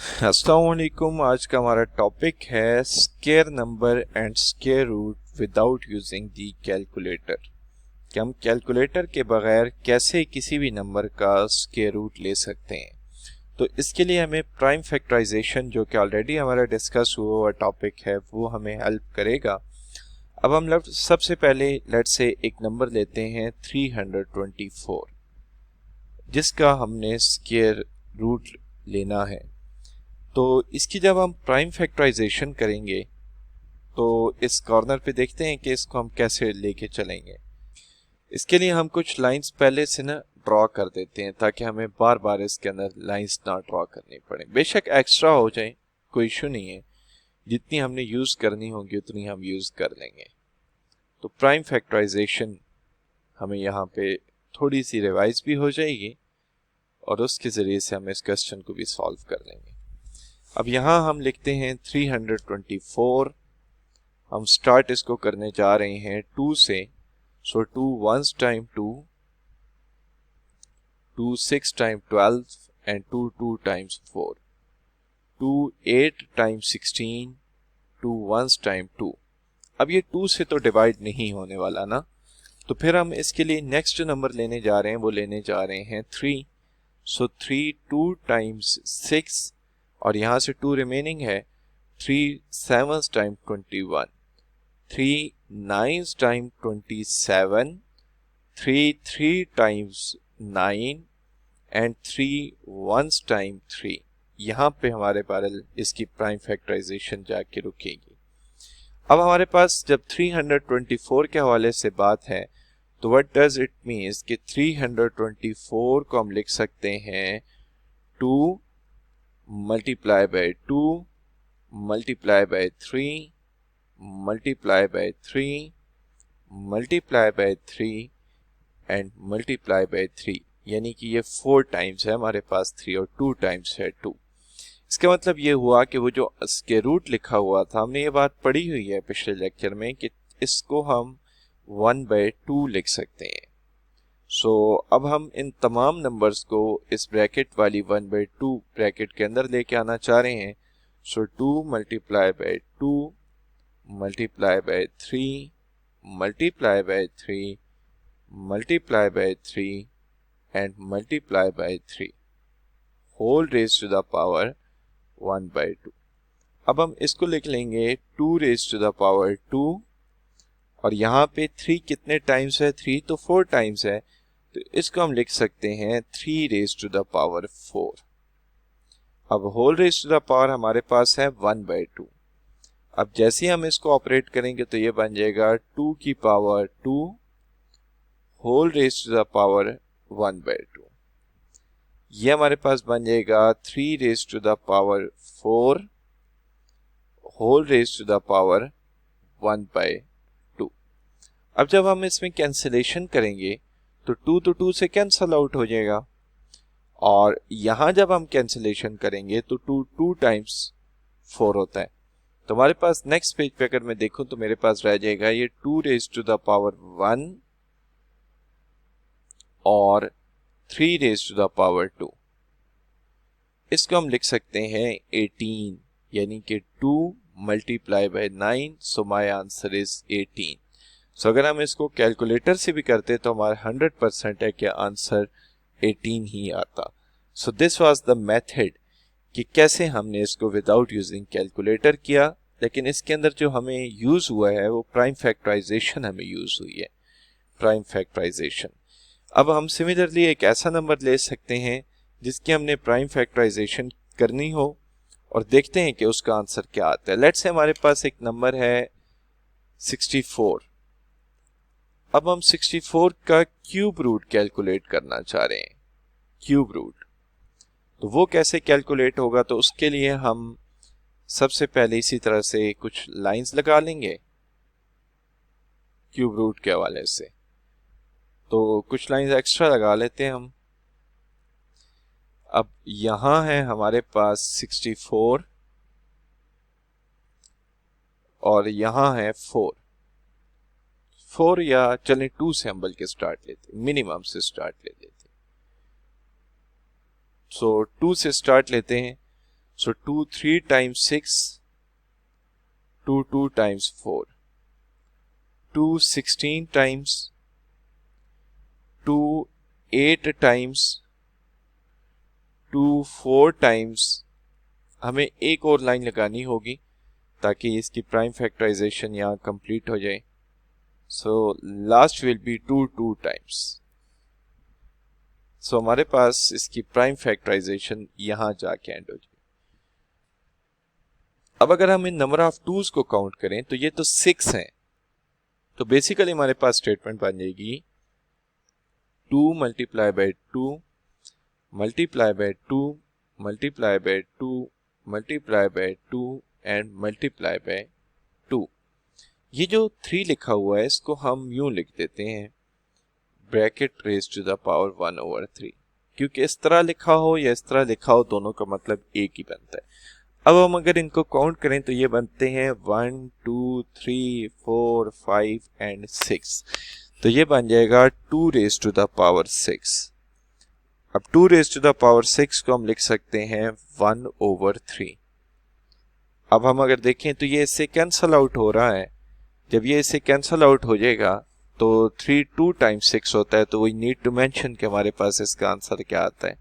अस्सलाम वालेकुम। आज का हमारा टॉपिक है square number and square root without using the calculator, कि हम कैलकुलेटर के बगैर कैसे किसी भी नंबर का स्क्वायर रूट ले सकते हैं। तो इसके लिए हमें प्राइम फैक्टराइजेशन, जो कि ऑलरेडी हमारा डिस्कस हुआ हुआ टॉपिक है, वो हमें हेल्प करेगा। अब हम सबसे पहले लेट्स से एक नंबर लेते हैं 324, जिसका हमने स्क्वायर रूट लेना है। तो इसकी जब हम प्राइम फैक्टराइजेशन करेंगे तो इस कॉर्नर पे देखते हैं कि इसको हम कैसे लेके चलेंगे। इसके लिए हम कुछ लाइंस पहले से ना ड्रॉ कर देते हैं ताकि हमें बार बार इसके अंदर लाइंस ना ड्रॉ करनी पड़े। बेशक एक्स्ट्रा हो जाए, कोई इशू नहीं है, जितनी हमने यूज करनी होगी उतनी हम यूज कर लेंगे। तो प्राइम फैक्टराइजेशन हमें यहाँ पे थोड़ी सी रिवाइज भी हो जाएगी और उसके जरिए से हम इस क्वेश्चन को भी सॉल्व कर लेंगे। अब यहाँ हम लिखते हैं 324। हम स्टार्ट इसको करने जा रहे हैं 2 से। सो 2 1 time 2, 2 6 time 12 and 2 2 times 4, 2 8 time 16, 2 1 time 2। अब ये 2 से तो डिवाइड नहीं होने वाला ना, तो फिर हम इसके लिए नेक्स्ट नंबर लेने जा रहे हैं, वो लेने जा रहे हैं 3। सो 3 2 टाइम्स 6 और यहाँ से 2 रिमेनिंग है। 3 7 time 21, 3 9 time 27, 3 3 times 9 and 3 1 time 3। यहाँ पे हमारे पास इसकी प्राइम फैक्टराइजेशन जाके रुकेगी। अब हमारे पास जब 324 के हवाले से बात है तो व्हाट डज इट मीन्स कि 324 को हम लिख सकते हैं 2 multiply by 2 multiply by 3 multiply by 3 multiply by 3 and multiply by 3, यानी कि ये 4 टाइम्स है हमारे पास 3 और 2 टाइम्स है 2। इसका मतलब ये हुआ कि वो जो स्क्वायर रूट लिखा हुआ था, हमने ये बात पढ़ी हुई है पिछले लेक्चर में कि इसको हम 1/2 लिख सकते हैं। सो अब हम इन तमाम नंबर्स को इस ब्रैकेट वाली 1/2 ब्रैकेट के अंदर लेके आना चाह रहे हैं। सो 2 multiply by 2 multiply by 3 multiply by 3 multiply by 3 and multiply by 3 whole raised to the power 1/2। अब हम इसको लिख लेंगे 2 raised to the power 2 और यहाँ पे 3 कितने टाइम्स है, 3 तो 4 टाइम्स है, तो इसको हम लिख सकते हैं 3 raised to the power 4। अब whole raise to the power हमारे पास है 1/2। अब जैसे ही हम इसको ऑपरेट करेंगे तो ये बन जाएगा 2 की power 2 whole raise to the power 1/2। ये हमारे पास बन जाएगा 3 raise to the power 4 whole raise to the power 1/2। अब जब हम इसमें कैंसिलेशन करेंगे तो 2 तो 2 से कैंसल आउट हो जाएगा और यहां जब हम कैंसिलेशन करेंगे तो 2 2 टाइम्स 4 होता है। तो हमारे पास नेक्स्ट पेज पे अगर मैं देखूं तो मेरे पास रह जाएगा ये 2 रेज़ टू द पावर 1 और 3 रेज़ टू द पावर 2। इसको हम लिख सकते हैं 18, यानी कि 2 multiply by 9। So my answer is 18। सो अगर हम इसको कैलकुलेटर से भी करते तो हमारा 100% है कि आंसर 18 ही आता। So this was the method कि कैसे हमने इसको विदाउट यूजिंग कैलकुलेटर किया, लेकिन इसके अंदर जो हमें यूज हुआ है वो प्राइम फैक्टराइजेशन हमें यूज हुई है, प्राइम फैक्टराइजेशन। अब हम सिमिलरली एक ऐसा नंबर ले सकते हैं जिसकी हमने प्राइम फैक्टराइजेशन करनी हो और देखते हैं कि उसका आंसर क्या आता है। लेट्स से हमारे पास एक नंबर है 64। अब हम 64 का क्यूब रूट कैलकुलेट करना चाह रहे हैं, क्यूब रूट। तो वो कैसे कैलकुलेट होगा, तो उसके लिए हम सबसे पहले इसी तरह से कुछ लाइंस लगा लेंगे क्यूब रूट के हवाले से। तो कुछ लाइंस एक्स्ट्रा लगा लेते हैं हम। अब यहां है हमारे पास 64 और यहां है 4 या चलें 2 से हम बल्कि स्टार्ट लेते हैं, मिनिमम से स्टार्ट ले लेते हैं। सो 2 से स्टार्ट लेते हैं। So 2 3 times 6, 2 2 times 4, 2 16 times, 2 8 times, 2 4 times. हमें एक और लाइन लगानी होगी ताकि इसकी प्राइम फैक्टराइजेशन यहाँ कंप्लीट हो जाए. So last will be 2 2 times. So हमारे पास इसकी प्राइम फैक्टराइजेशन यहाँ जाके एंड हो जाए. अब अगर हम इन नंबर ऑफ टूज को काउंट करें तो ये तो 6 हैं. तो बेसिकली हमारे पास स्टेटमेंट बन जाएगी 2 multiply by 2 multiply by 2 multiply by 2 multiply by 2 and multiply by 2. ये जो 3 लिखा हुआ है इसको हम यूं लिख देते हैं bracket raise to the power 1/3. क्योंकि इस तरह लिखा हो या इस तरह लिखा हो दोनों का मतलब एक ही बनता है. अब हम अगर इनको काउंट करें तो ये बनते हैं 1 2 3 4 5 एंड 6. तो ये बन जाएगा 2 रेज टू द पावर 6. अब 2 रेज टू द पावर 6 को हम लिख सकते हैं 1/3. अब हम अगर देखें तो ये इससे कैंसल आउट हो रहा है. जब ये इससे कैंसल आउट हो जाएगा तो 3 2 टाइम्स 6 होता है. तो वी नीड टू मेंशन कि हमारे पास इसका आंसर क्या आता है.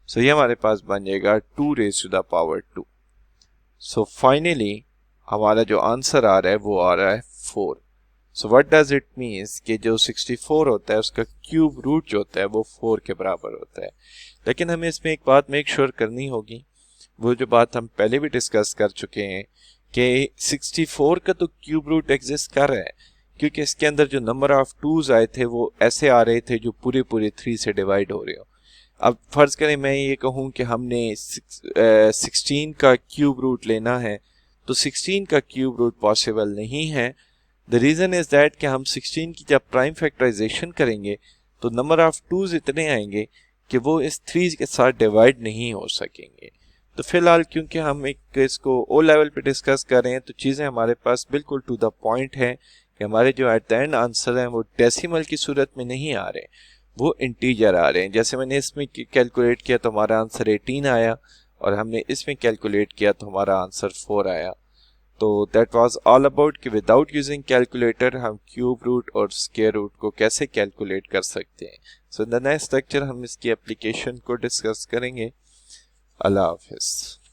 सो ये हमारे पास बन जाएगा 2 raise to the power 2. So finally हमारा जो आंसर आ रहा है वो आ रहा है 4. So what does it means कि जो 64 होता है उसका क्यूब रूट जो होता है वो 4 के बराबर होता है. लेकिन हमें इसमें एक बात मेक श्योर करनी होगी, वो जो बात हम पहले भी डिस्कस कर चुके हैं कि 64 का तो क्यूब रूट एग्जिस्ट कर रहा है क्योंकि इसके अंदर जो नंबर ऑफ टूज आए थे वो ऐसे आ रहे थे जो पूरे 3 से डिवाइड हो रहे हो. अब फर्ज करें मैं ये कहूँ कि हमने 16 का क्यूब रूट लेना है तो 16 का क्यूब रूट पॉसिबल नहीं है. द रीज़न इज़ दैट कि हम 16 की जब प्राइम फैक्टराइजेशन करेंगे तो नंबर ऑफ टूज इतने आएंगे कि वो इस 3 के साथ डिवाइड नहीं हो सकेंगे. तो फिलहाल क्योंकि हम एक इसको ओ लेवल पे डिस्कस कर रहे हैं तो चीज़ें हमारे पास बिल्कुल टू द पॉइंट है कि हमारे जो एट द एंड आंसर हैं वो डेसिमल की सूरत में नहीं आ रहे, वो इंटीजर आ रहे हैं. जैसे मैंने इसमें कैलकुलेट किया तो हमारा आंसर 18 आया और हमने इसमें कैलकुलेट किया तो हमारा आंसर 4 आया. तो दैट वाज ऑल अबाउट कि विदाउट यूजिंग कैलकुलेटर हम क्यूब रूट और स्क्वायर रूट को कैसे कैलकुलेट कर सकते हैं. सो इन द नेक्स्ट लेक्चर हम इसकी एप्लीकेशन को डिस्कस करेंगे. अल्लाह हाफिज़.